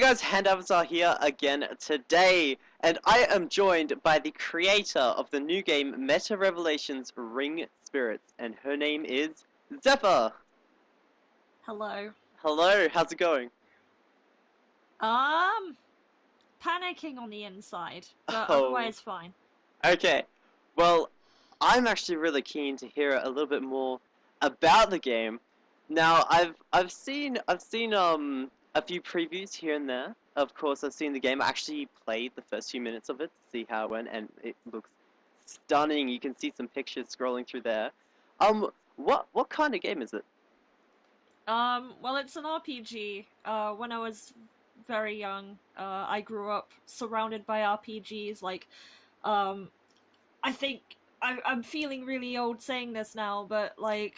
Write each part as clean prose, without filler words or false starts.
guys, Handouts are here again today, and I am joined by the creator of the new game Meta Revelations Ring Spirits, and her name is Zephyr. Hello. Hello, how's it going? Um, Panicking on the inside, but Oh, otherwise fine. okay. Well, I'm actually really keen to hear a little bit more about the game. Now, I've seen a few previews here and there. Of course, I've seen the game. I actually played the first few minutes of it to see how it went, and it looks stunning. You can see some pictures scrolling through there. What kind of game is it? Well, it's an RPG. When I was very young, I grew up surrounded by RPGs. Um, I think I'm feeling really old saying this now, but when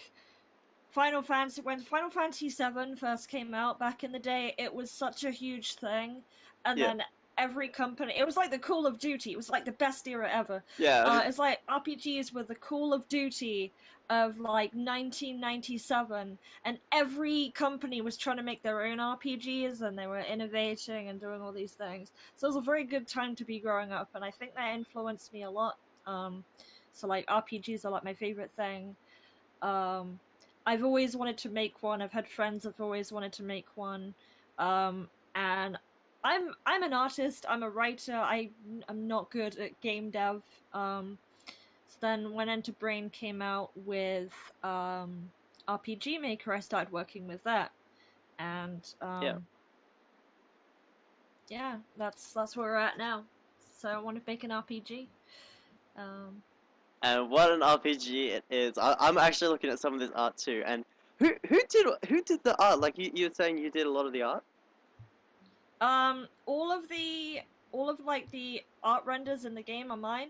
Final Fantasy VII first came out back in the day, it was such a huge thing, and Yeah, then every company, it was like the Call of Duty. It was like the best era ever. yeah, It's like RPGs were the Call of Duty of like 1997, and every company was trying to make their own RPGs, and they were innovating and doing all these things. So it was a very good time to be growing up, and I think that influenced me a lot. So like RPGs are like my favorite thing. Um, I've always wanted to make one. I've had friends that've always wanted to make one, and I'm an artist. I'm a writer. I'm not good at game dev. So then when Enter Brain came out with RPG Maker, I started working with that, and yeah. yeah, that's where we're at now. So I want to make an RPG. Um, And what an RPG it is! I'm actually looking at some of this art too. And who did the art? Like you were saying, you did a lot of the art. all of like the art renders in the game are mine.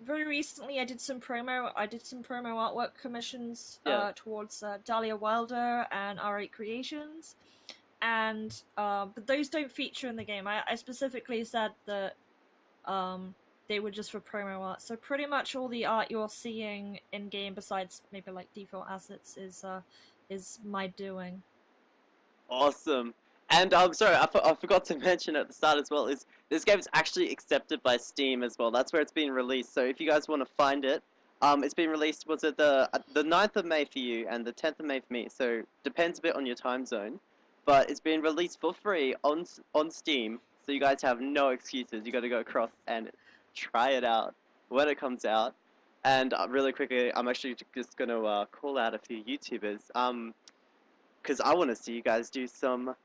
Very recently, I did some promo artwork commissions Yeah. towards Dahlia Wilder and R8 Creations, and but those don't feature in the game. I specifically said that they were just for promo art. So pretty much all the art you're seeing in game, besides maybe like default assets, is my doing. Awesome. And I'm sorry, I forgot to mention at the start as well, is this game is actually accepted by Steam as well. That's where it's been released. So if you guys want to find it, it's been released, was it the 9th of May for you and the 10th of May for me. So depends a bit on your time zone. But it's been released for free on Steam. So you guys have no excuses. You got to go across and try it out when it comes out. And really quickly, I'm actually just going to call out a few YouTubers. Because I want to see you guys do some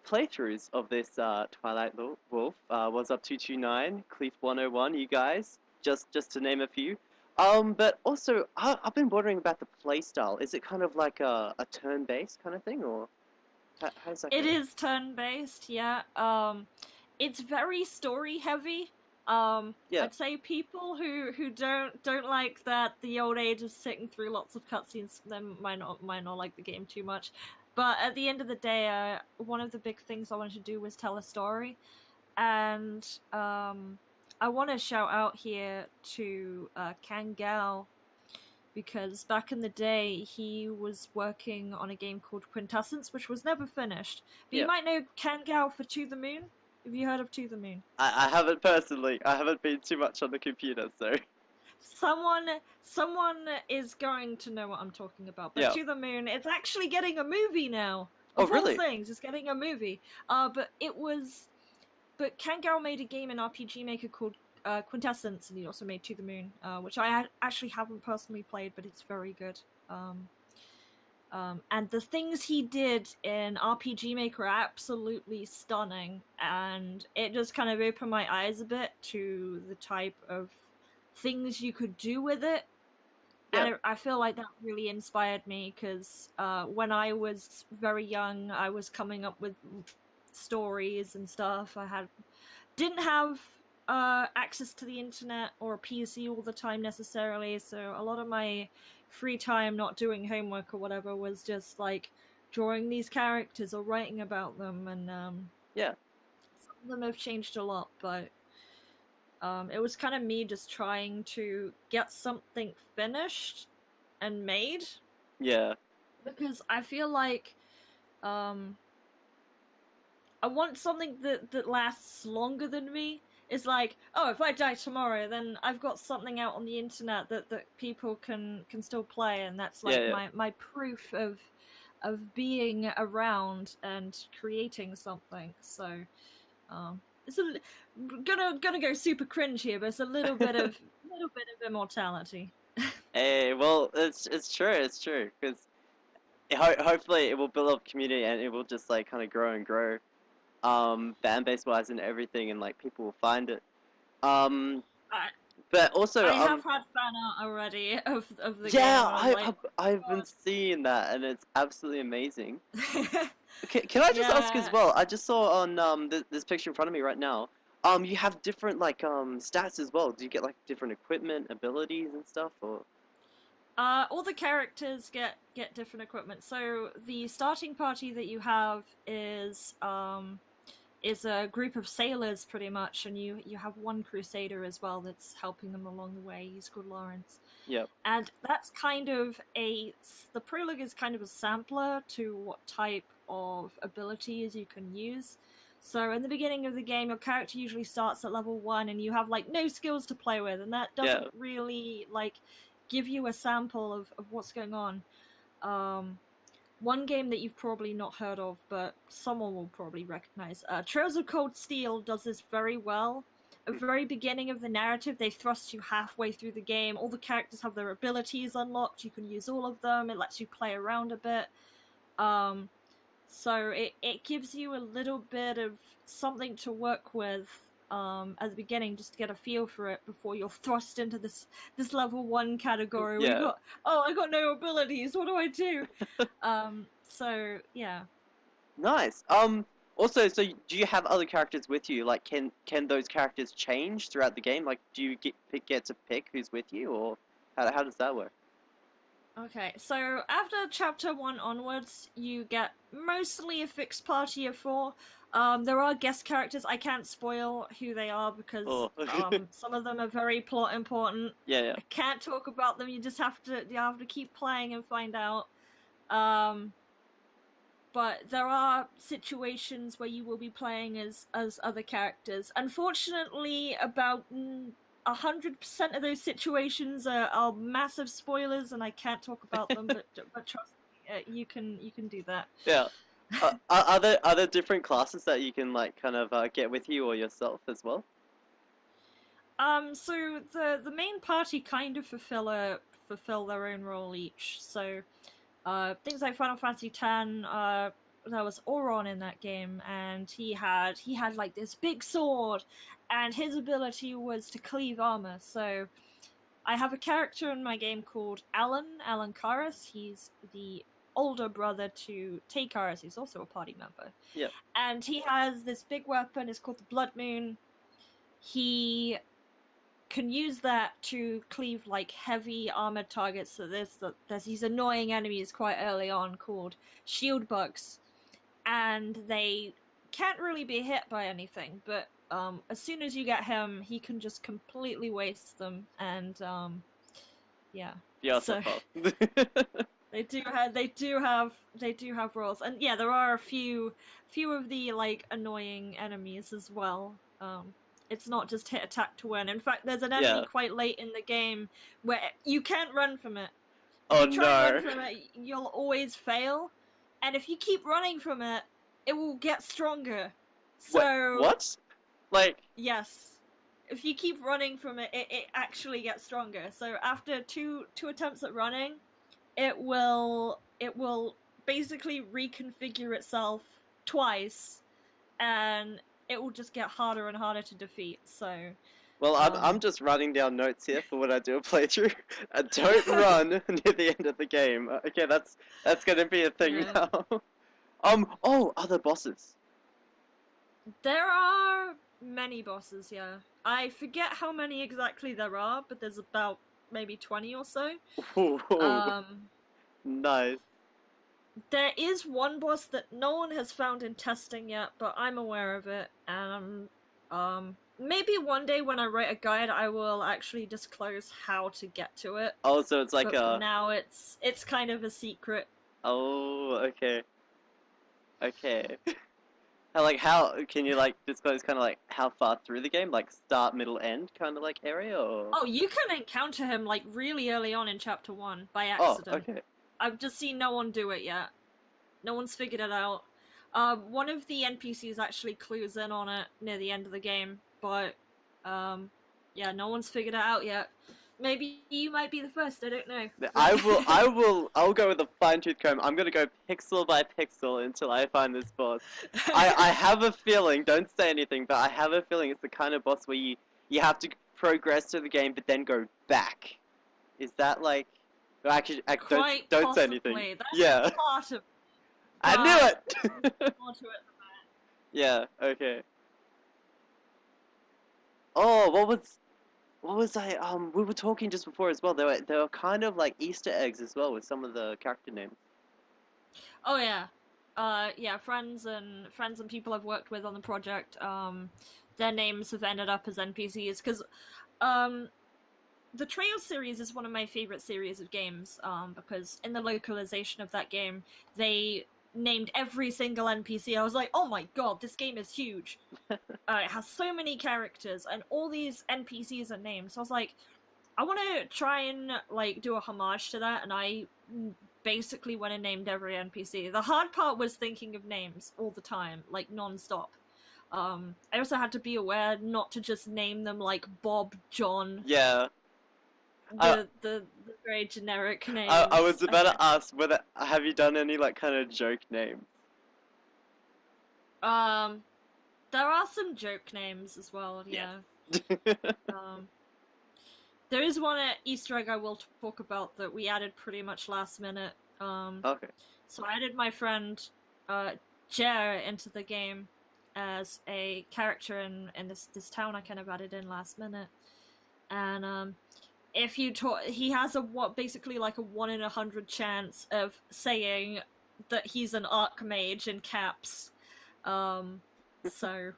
playthroughs of this Twilight Wolf. Was up 229, Cleef 101, you guys, just to name a few. But also, I've been wondering about the playstyle. Is it kind of like a turn-based kind of thing, or how's that It go? is turn-based, yeah. It's very story heavy. Yeah, I'd say people who don't like that the old age of sitting through lots of cutscenes, them might not like the game too much. But at the end of the day, one of the big things I wanted to do was tell a story, and I want to shout out here to Kangal, because back in the day he was working on a game called Quintessence, which was never finished. But you yeah. might know Kangao for To the Moon. Have you heard of To the Moon? I haven't personally. I haven't been too much on the computer, so Someone is going to know what I'm talking about. But yeah. To the Moon, it's actually getting a movie now. Oh, Of all really? things, it's getting a movie. But Kangao made a game in RPG Maker called Quintessence, and he also made To the Moon, which I actually haven't personally played, but it's very good. And the things he did in RPG Maker are absolutely stunning, and it just kind of opened my eyes a bit to the type of things you could do with it. Yeah. And I feel like that really inspired me, because when I was very young, I was coming up with stories and stuff. Didn't have access to the internet or a PC all the time necessarily, so a lot of my free time not doing homework or whatever was just like drawing these characters or writing about them, and Yeah. some of them have changed a lot, but it was kind of me just trying to get something finished and made, Yeah. because I feel like um, I want something that lasts longer than me. It's like, oh, if I die tomorrow, then I've got something out on the internet that people can still play, and that's Yeah, like yeah. my proof of being around and creating something. So, it's gonna go super cringe here, but it's a little bit of immortality. Hey, well, it's true, it's true, because hopefully it will build up community and it will just like kind of grow and grow, fan base wise and everything, and like people will find it. Um, I but also, I have had fan art already of the game, yeah, and I'm like, I've been oh seeing that, and it's absolutely amazing. my god. Can I just ask as Yeah. well? I just saw on this picture in front of me right now. You have different like stats as well. Do you get like different equipment, abilities, and stuff, or? All the characters get different equipment. So the starting party that you have is a group of sailors pretty much, and you have one crusader as well that's helping them along the way. He's called Lawrence, Yep. and that's kind of a the prologue is kind of a sampler to what type of abilities you can use. So in the beginning of the game, your character usually starts at level 1, and you have like no skills to play with, and that Yeah. doesn't really like give you a sample of what's going on. Um, One game that you've probably not heard of, but someone will probably recognize. Trails of Cold Steel does this very well. At the very beginning of the narrative, they thrust you halfway through the game. All the characters have their abilities unlocked. You can use all of them. It lets you play around a bit. Um, so it gives you a little bit of something to work with at the beginning, just to get a feel for it before you're thrust into this level 1 category where you Yeah. got, oh, I got no abilities, what do I do? So yeah. Nice. Also, so do you have other characters with you? Like, can those characters change throughout the game? Like, do you get to pick who's with you, or how does that work? Okay, so after chapter 1 onwards, you get mostly a fixed party of 4. There are guest characters. I can't spoil who they are because Oh. some of them are very plot important. Yeah, yeah. I can't talk about them. You have to keep playing and find out. Um, but there are situations where you will be playing as other characters. Unfortunately, about 100% of those situations are massive spoilers, and I can't talk about them. But trust me, you can do that. Yeah. Are there different classes that you can like kind of get with you or yourself as well? So the main party kind of fulfill their own role each. So things like Final Fantasy X, there was Auron in that game, and he had like this big sword, and his ability was to cleave armor. So I have a character in my game called Alan Karas. He's the older brother to Karas, who's also a party member. Yeah. And he has this big weapon, it's called the Blood Moon. He can use that to cleave like heavy armored targets. So there's these annoying enemies quite early on called shield bugs, and they can't really be hit by anything. But as soon as you get him, he can just completely waste them, and yeah. So Beautiful. they do have roles, and yeah, there are a few of the like annoying enemies as well. It's not just hit attack to win. In fact, there's an enemy Yeah. quite late in the game where you can't run from it. If Oh you try and run no. from it, you'll always fail. And if you keep running from it, it will get stronger. So What? Like, yes, if you keep running from it, it actually gets stronger. So after two attempts at running, it will basically reconfigure itself twice, and it will just get harder and harder to defeat. So well, I'm just writing down notes here for when I do a playthrough. Don't run near the end of the game. Okay, that's gonna be a thing yeah. now. Oh, other bosses. There are many bosses, yeah. I forget how many exactly there are, but there's about maybe 20 or so. Ooh, Um, nice. there is one boss that no one has found in testing yet, but I'm aware of it, and maybe one day when I write a guide, I will actually disclose how to get to it. Oh, so it's like But for now, it's kind of a secret. Oh, okay. Okay. how can you like disclose kind of like how far through the game, like start, middle, end kind of like area, or? Oh, you can encounter him like really early on in chapter 1 by Oh, accident. okay. I've just seen no one do it yet. No one's figured it out. One of the NPCs actually clues in on it near the end of the game, but yeah, no one's figured it out yet. Maybe you might be the first. I don't know. I'll go with a fine-tooth comb. I'm gonna go pixel by pixel until I find this boss. I have a feeling, don't say anything, but I have a feeling it's the kind of boss where you have to progress through the game, but then go back. Is that like? Well, actually, don't say anything. That's Yeah, part of. I knew it. More to it than Yeah. Okay. Oh, what was I? We were talking just before as well. There were kind of like Easter eggs as well with some of the character names. Oh yeah, yeah. Friends and people I've worked with on the project. Their names have ended up as NPCs because, the Trails series is one of my favorite series of games. Because in the localization of that game, they named every single NPC. I was like, oh my god, this game is huge. It has so many characters, and all these NPCs are named. So I was like, I want to try and like do a homage to that, and I basically went and named every NPC. The hard part was thinking of names all the time, like non-stop. I also had to be aware not to just name them like Bob, John. Yeah. The very generic names. I was about to ask whether have you done any like kind of joke names? There are some joke names as well. Yeah. There is one Easter egg I will talk about that we added pretty much last minute. Okay. So I added my friend Jer into the game as a character in this town I kind of added in last minute, and if you talk, he has basically like a 1 in 100 chance of saying that he's an archmage in caps. So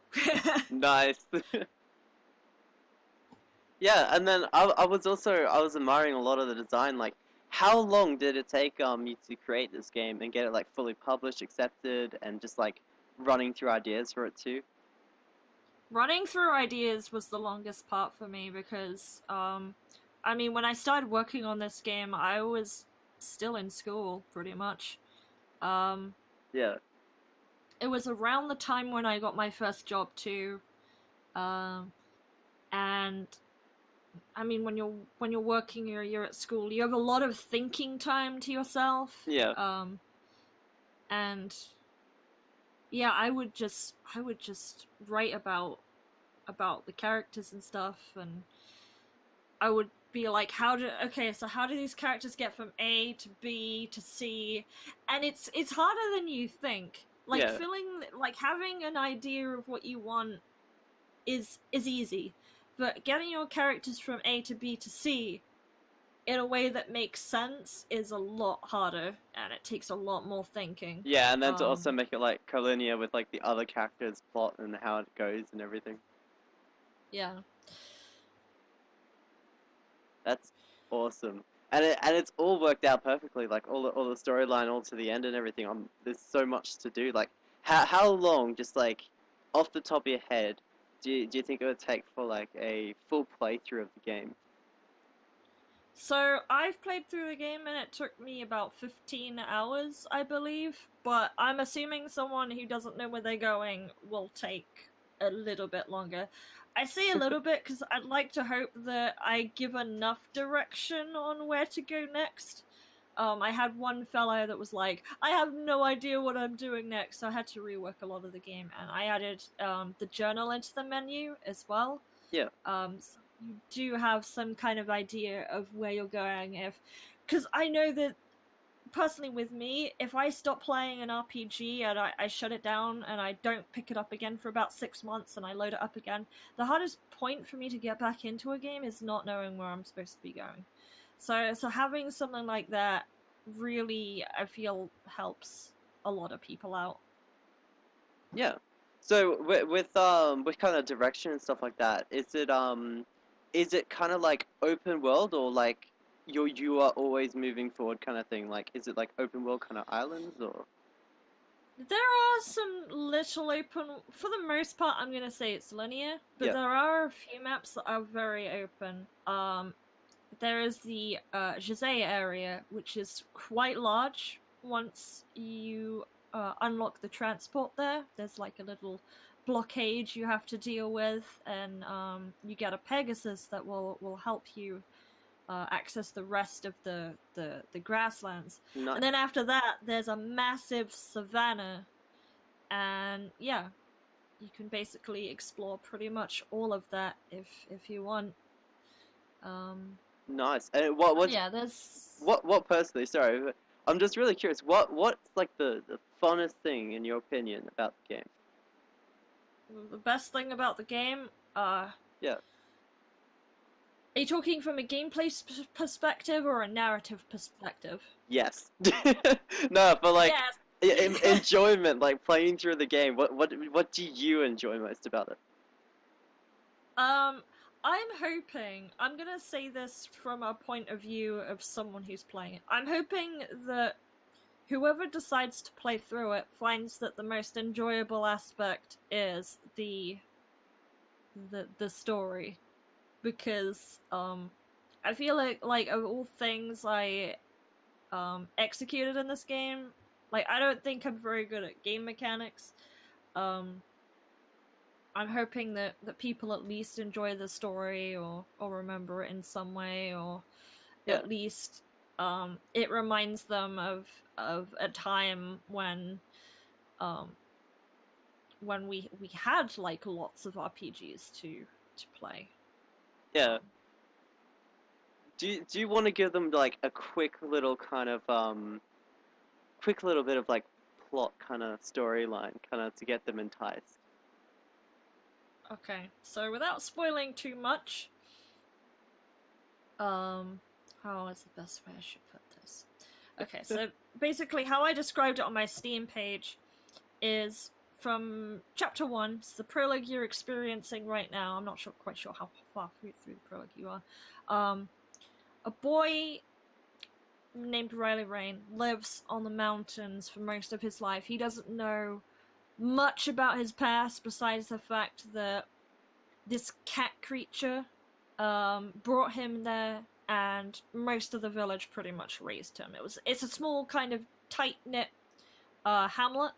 Nice. Yeah, and then I was admiring a lot of the design. Like, how long did it take you to create this game and get it like fully published, accepted, and just like running through ideas for it too? running through ideas was the longest part for me because I mean, when I started working on this game, I was still in school, pretty much. Yeah. It was around the time when I got my first job too, and I mean, when you're working or you're at school, you have a lot of thinking time to yourself. Yeah. And yeah, I would just write about the characters and stuff, and I would be like, how do these characters get from A to B to C? And it's harder than you think. Like, Yeah. having an idea of what you want is easy, but getting your characters from A to B to C in a way that makes sense is a lot harder, and it takes a lot more thinking. Yeah, and then to also make it like collinear with like the other characters' plot and how it goes and everything. Yeah. That's awesome. And it's all worked out perfectly, like all the storyline all to the end and everything. There's so much to do. Like how long, just like off the top of your head, do you think it would take for like a full playthrough of the game? So I've played through the game and it took me about 15 hours, I believe, but I'm assuming someone who doesn't know where they're going will take a little bit longer. I say a little bit because I'd like to hope that I give enough direction on where to go next. I had one fellow that was like, I have no idea what I'm doing next, so I had to rework a lot of the game, and I added the journal into the menu as well. Yeah. So you do have some kind of idea of where you're going, because I know that personally with me, if I stop playing an RPG and I shut it down and I don't pick it up again for about 6 months and I load it up again, the hardest point for me to get back into a game is not knowing where I'm supposed to be going. So having something like that really, I feel, helps a lot of people out. Yeah. So with kind of direction and stuff like that, is it kind of like open world, or like you are always moving forward kind of thing? Like, is it like open world kind of islands, or? There are some little open. For the most part, I'm gonna say it's linear, but Yeah. there are a few maps that are very open. There is the Jose area, which is quite large. Once you unlock the transport there, there's like a little blockade you have to deal with, and you get a Pegasus that will help you access the rest of the grasslands. Nice. And then after that, there's a massive savanna, and yeah, you can basically explore pretty much all of that if you want. Nice. And what Yeah, there's what personally? Sorry, but I'm just really curious. What's like the funnest thing in your opinion about the game? the best thing about the game. Yeah. Are you talking from a gameplay perspective or a narrative perspective? Yes. No, but like Yes. enjoyment, like playing through the game. What do you enjoy most about it? I'm hoping, I'm gonna say this from a point of view of someone who's playing it. I'm hoping that whoever decides to play through it finds that the most enjoyable aspect is the story. Because, I feel like of all things I, executed in this game, like, I don't think I'm very good at game mechanics. I'm hoping that people at least enjoy the story or remember it in some way, or at least it reminds them of a time when we had like lots of RPGs to play. Yeah. Do you want to give them like a quick little kind of quick little bit of like plot kind of storyline kind of to get them enticed? Okay, so without spoiling too much, how is the best way I should put this? Okay, so basically how I described it on my Steam page is from chapter 1, it's the prologue you're experiencing right now. I'm not quite sure how far through the prologue you are. A boy named Riley Rain lives on the mountains for most of his life. He doesn't know much about his past besides the fact that this cat creature brought him there, and most of the village pretty much raised him. It's a small kind of tight-knit hamlet,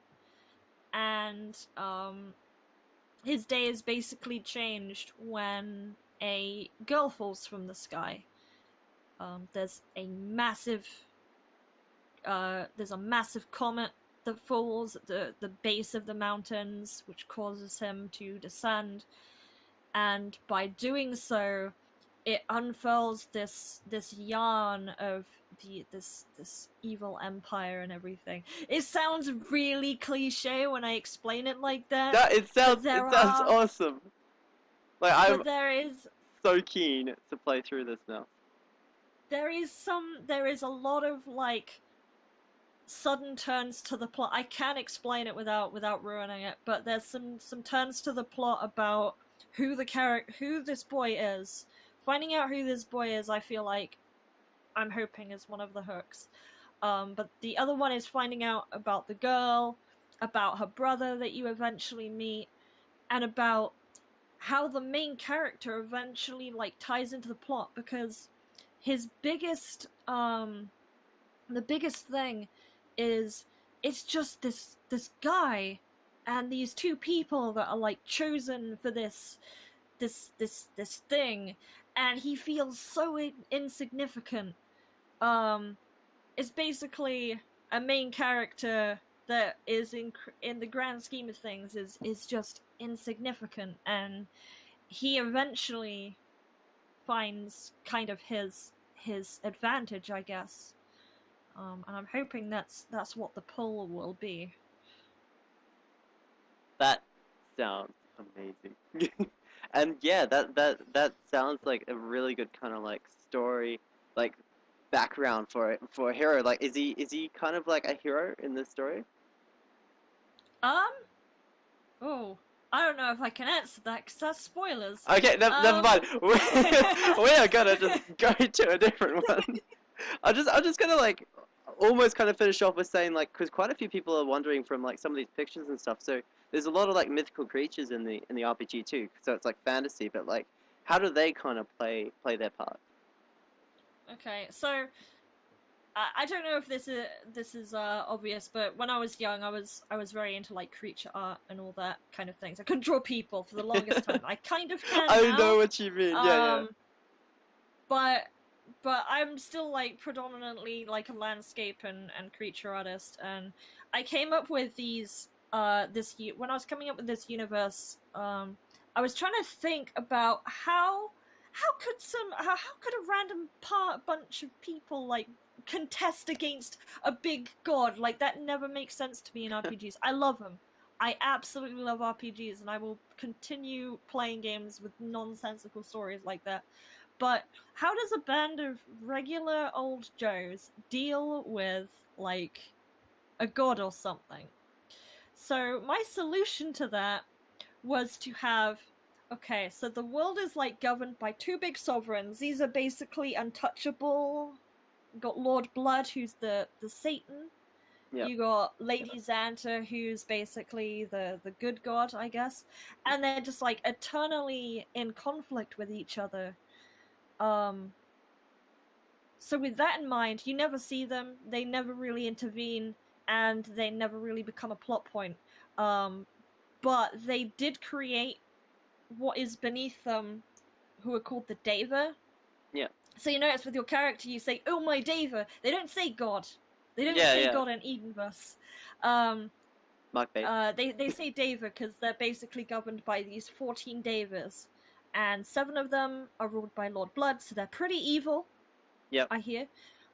and his day is basically changed when a girl falls from the sky. There's a massive comet that falls at the base of the mountains, which causes him to descend, and by doing so, it unfurls this yarn of this evil empire and everything. It sounds really cliche when I explain it like that. Yeah, it sounds awesome. Like I'm so keen to play through this now. There is a lot of like sudden turns to the plot. I can't explain it without ruining it, but there's some turns to the plot about who this boy is. Finding out who this boy is, I feel like I'm hoping is one of the hooks. But the other one is finding out about the girl, about her brother that you eventually meet, and about how the main character eventually like ties into the plot, because his biggest the biggest thing is it's just this guy and these two people that are like chosen for this thing, and he feels so insignificant. It's basically a main character that is in the grand scheme of things is just insignificant, and he eventually finds kind of his advantage, I guess. And I'm hoping that's what the pull will be. That sounds amazing. And yeah, that sounds like a really good kind of like story, like background for a hero. Like, is he kind of like a hero in this story? Oh, I don't know if I can answer that because that's spoilers. Okay, never mind. We are gonna just go to a different one. I'm just gonna like almost kind of finish off with saying, like, because quite a few people are wondering from like some of these pictures and stuff. So there's a lot of like mythical creatures in the RPG too. So it's like fantasy, but like, how do they kind of play their part? Okay, so I don't know if this is obvious, but when I was young, I was very into like creature art and all that kind of things. I couldn't draw people for the longest time. I kind of can I now. know what you mean. Yeah, But I'm still like predominantly like a landscape and creature artist, and I came up with these when I was coming up with this universe. I was trying to think about how could a random bunch of people like contest against a big god? Like that never makes sense to me in RPGs. I love them. I absolutely love RPGs, and I will continue playing games with nonsensical stories like that. But how does a band of regular old Joes deal with, like, a god or something? So my solution to that was to have... Okay, so the world is, like, governed by two big sovereigns. These are basically untouchable. You got Lord Blood, who's the Satan. Yep. You got Lady Xanta, who's basically the good god, I guess. And they're just, like, eternally in conflict with each other. So with that in mind, you never see them, they never really intervene, and they never really become a plot point. But they did create what is beneath them, who are called the Deva. Yeah. So you notice with your character, you say, "Oh my Deva." They don't say God. They don't Yeah, say yeah. God in Edenverse. Mark Bait. They say Deva because they're basically governed by these 14 Devas, and 7 of them are ruled by Lord Blood, so they're pretty evil. Yep. I hear.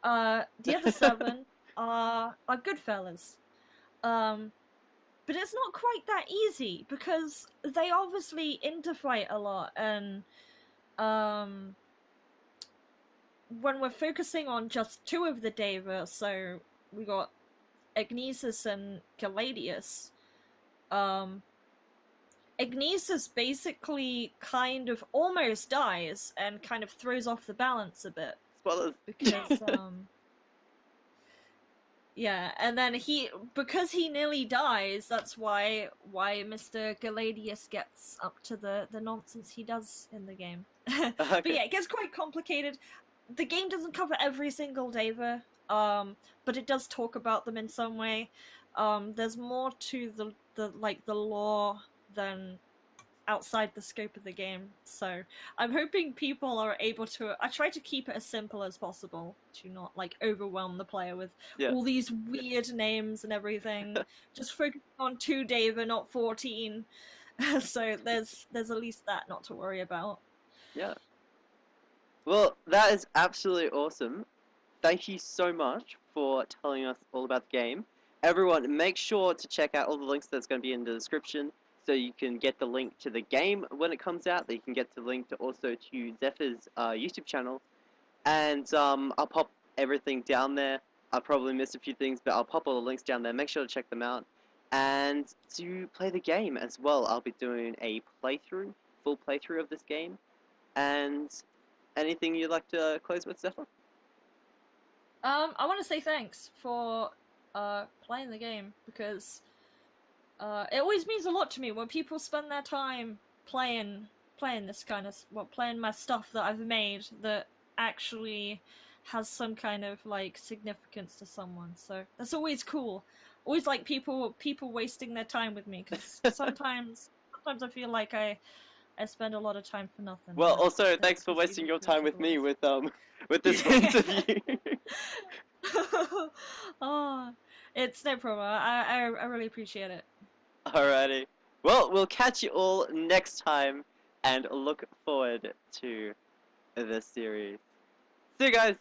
The other 7 are good fellas. But it's not quite that easy because they obviously interfight a lot, and when we're focusing on just 2 of the Deva, so we got Agnesis and Caladius. Agnesis basically kind of almost dies and kind of throws off the balance a bit. Spoilers. Because, yeah, and then because he nearly dies, that's why Mr. Galadius gets up to the nonsense he does in the game. Okay. But yeah, it gets quite complicated. The game doesn't cover every single Deva, but it does talk about them in some way. There's more to the lore than outside the scope of the game, so I'm hoping people are able to... I try to keep it as simple as possible to not like overwhelm the player with all these weird names and everything. Just focus on 2 Deva, not 14. So there's at least that not to worry about. Yeah. Well, that is absolutely awesome. Thank you so much for telling us all about the game. Everyone, make sure to check out all the links that's going to be in the description, so you can get the link to the game when it comes out, that you can get the link to also to Zephyr's YouTube channel, and I'll pop everything down there. I'll probably miss a few things, but I'll pop all the links down there. Make sure to check them out, and to play the game as well. I'll be doing a full playthrough of this game. And anything you'd like to close with, Zephyr? I want to say thanks for playing the game, because it always means a lot to me when people spend their time playing this kind of... playing my stuff that I've made that actually has some kind of, like, significance to someone. So that's always cool. Always like people wasting their time with me, because sometimes I feel like I spend a lot of time for nothing. Well, also, thanks for wasting your time with me with this interview. Oh, it's no problem. I really appreciate it. Alrighty. Well, we'll catch you all next time, and look forward to the series. See you guys!